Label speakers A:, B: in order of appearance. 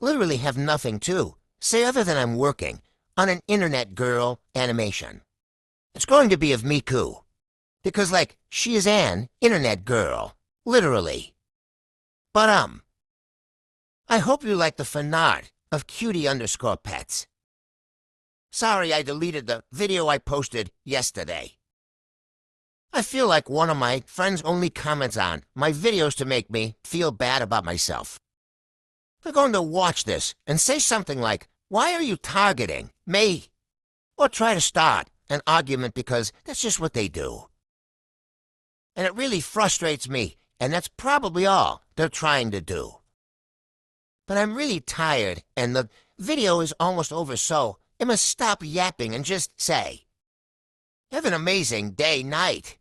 A: Literally have nothing to say other than I'm working on an internet girl animation. It's going to be of Miku. Because, like, she is an internet girl. Literally. But, I hope you like the fan art of cutie_pets. Sorry I deleted the video I posted yesterday. I feel like one of my friends only comments on my videos to make me feel bad about myself. They're going to watch this and say something like, "Why are you targeting me?" Or try to start an argument because that's just what they do. And it really frustrates me, and that's probably all they're trying to do. But I'm really tired, and the video is almost over, so I must stop yapping and just say, have an amazing day, night.